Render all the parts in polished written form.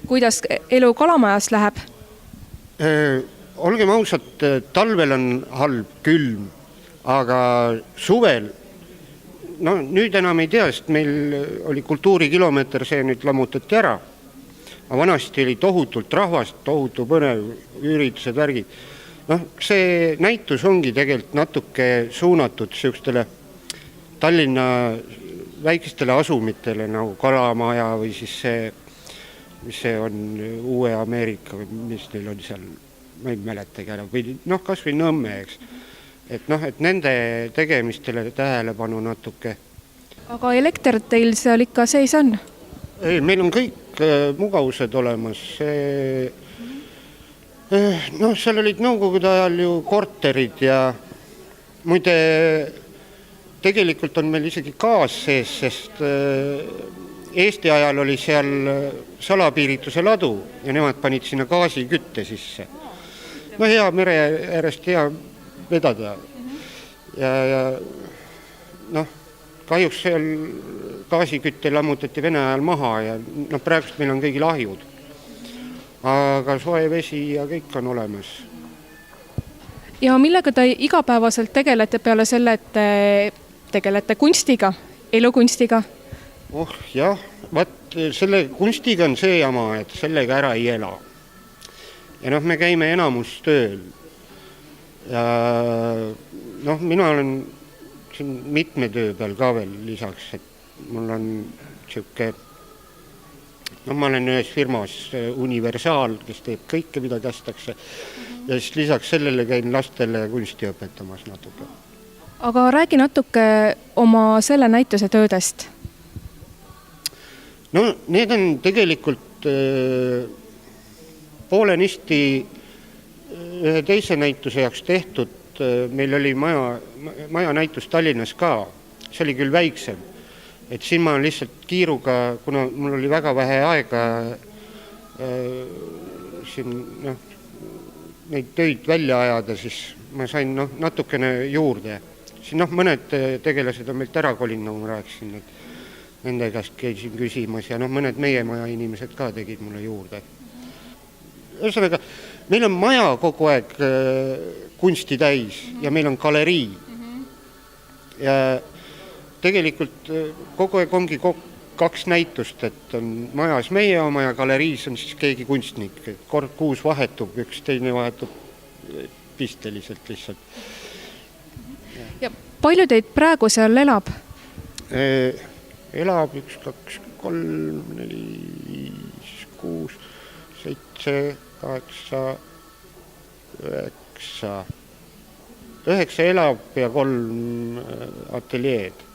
Kuidas elu Kalamajas läheb? Olgem ausad, talvel on halb, külm, aga suvel, no nüüd enam ei tea, sest meil oli kultuurikilomeeter, see nüüd lammutati ära. Aga vanasti oli tohutult rahvast, tohutu põnev, üritused, värgid. See näitus ongi tegelikult natuke suunatud sihukestele Tallinna väikestele asumitele nagu Kalamaja või siis see, mis see on Uue Ameerika, mis neil on seal, ma ei mäletagi ära, või kas või Nõmme, eks. Et nende tegemistele tähelepanu natuke. Aga elekter teil seal ikka seis on? Ei, meil on kõik mugavused olemas. Seal olid nõukogude ajal ju korterid ja muide tegelikult on meil isegi gaas sees, sest Eesti ajal oli seal salapiirituse ladu ja nemad panid sinna gaasikütte sisse. Hea mere äärest hea vedada. Ja kahjuks seal gaasikütte lammutati Vene ajal maha ja praegust meil on kõigil ahjud. Aga soe vesi ja kõik on olemas. Ja millega te igapäevaselt tegelete peale selle, et te tegelete kunstiga, elukunstiga? Jah, selle kunstiga on see jama, et sellega ära ei ela. Ja me käime enamus tööl. Ja mina olen siin mitme töö peal ka veel lisaks, et mul on siuke, ma olen ühes firmas Universaal, kes teeb kõike, mida kästakse. Ja siis lisaks sellele käin lastele kunsti õpetamas natuke. Aga räägi natuke oma selle näituse töödest. Need on tegelikult poolenisti ühe teise näituse jaoks tehtud. Meil oli maja näitus Tallinnas ka. See oli küll väiksem. Et siin ma lihtsalt kiiruga, kuna mul oli väga vähe aega siin neid töid välja ajada, siis ma sain natukene juurde. Siin mõned tegelased on meilt ära kolinud, nagu ma rääkisin, et nende käest käisin küsimas ja mõned meie maja inimesed ka tegid mulle juurde. Ühesõnaga, meil on maja kogu aeg kunsti täis ja meil on galerii. Ja tegelikult kogu aeg ongi kaks näitust, et on majas meie oma ja galeriis on siis keegi kunstnik. Kord kuus vahetub, üks teine vahetub pisteliselt lihtsalt. Ja palju teid praegu seal elab? Elab 1, 2, 3, 4, 5, 6, 7, 8, 9. 9 elab ja 3 ateljeed.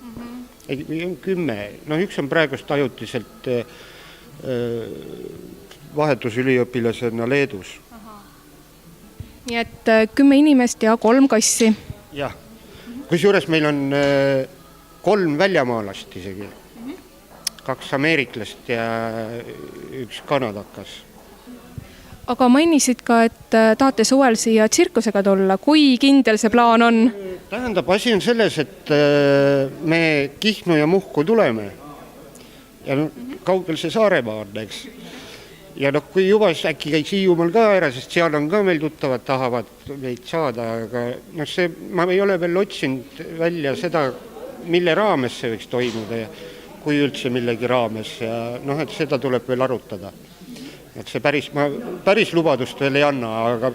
10. Üks on praegust ajutiselt vahetusüliõpilasena Leedus. Nii et 10 inimest ja 3 kassi. Jah. Kusjuures meil on 3 väljamaalast isegi. 2 ameeriklast ja 1 kanadakas. Aga mainisid ka, et tahate suvel siia tsirkusega tulla. Kui kindel see plaan on? Tähendab, asi on selles, et me Kihnu ja Muhku tuleme. Ja kaugel see Saaremaa on, eks. Ja kui juba äkki käiks Hiiumaal ka ära, sest seal on ka meil tuttavad tahavad meid saada, aga ma ei ole veel otsinud välja seda, mille raames see võiks toimuda ja kui üldse millegi raames ja et seda tuleb veel arutada. Et see päris lubadust veel ei anna, aga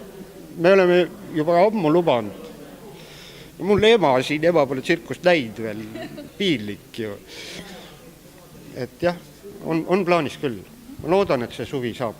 me oleme juba ammu lubanud. Mul ema pole tsirkust näinud veel, piinlik ju. Et jah, on plaanis küll. Ma loodan, et see suvi saab.